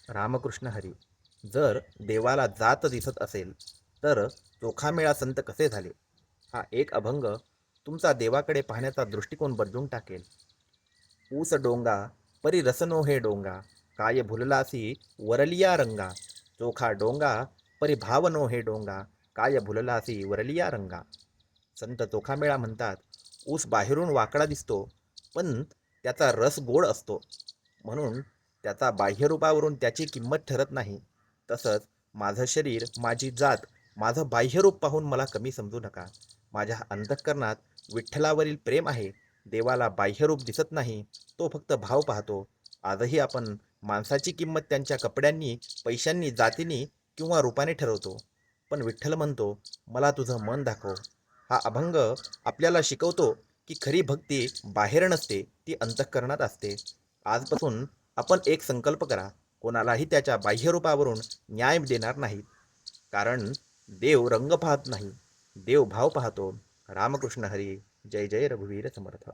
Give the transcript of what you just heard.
रामकृष्ण हरी. जर देवाला जात दिसत असेल तर चोखामेळा संत कसे झाले? हा एक अभंग तुमचा देवाकडे पाहण्याचा दृष्टिकोन बदलून टाकेल. ऊस डोंगा परी रसनो हे डोंगा, काय भुललासी वरलिया रंगा. चोखा डोंगा परी भावनो हे डोंगा, काय भुललासी वरलिया रंगा. संत चोखामेळा म्हणतात, ऊस बाहेरून वाकडा दिसतो पण त्याचा रस गोड असतो, म्हणून त्याचा बाह्यरूपावरून त्याची किंमत ठरत नाही. तसंच माझं शरीर, माझी जात, माझं बाह्यरूप पाहून मला कमी समजू नका. माझ्या अंतःकरणात विठ्ठलावरील प्रेम आहे. देवाला बाह्यरूप दिसत नाही, तो फक्त भाव पाहतो. आजही आपण माणसाची किंमत त्यांच्या कपड्यांनी, पैशांनी, जातीने किंवा रूपाने ठरवतो. पण विठ्ठल म्हणतो, मला तुझं मन दाखव. हा अभंग आपल्याला शिकवतो की खरी भक्ती बाहेर नसते, ती अंतःकरणात असते. आजपासून आपण एक संकल्प करा, कोणालाही त्याच्या बाह्यरूपावरून न्याय देणार नाहीत. कारण देव रंग पाहत नाही, देव भाव पाहतो. रामकृष्ण हरी. जय जय रघुवीर समर्थ.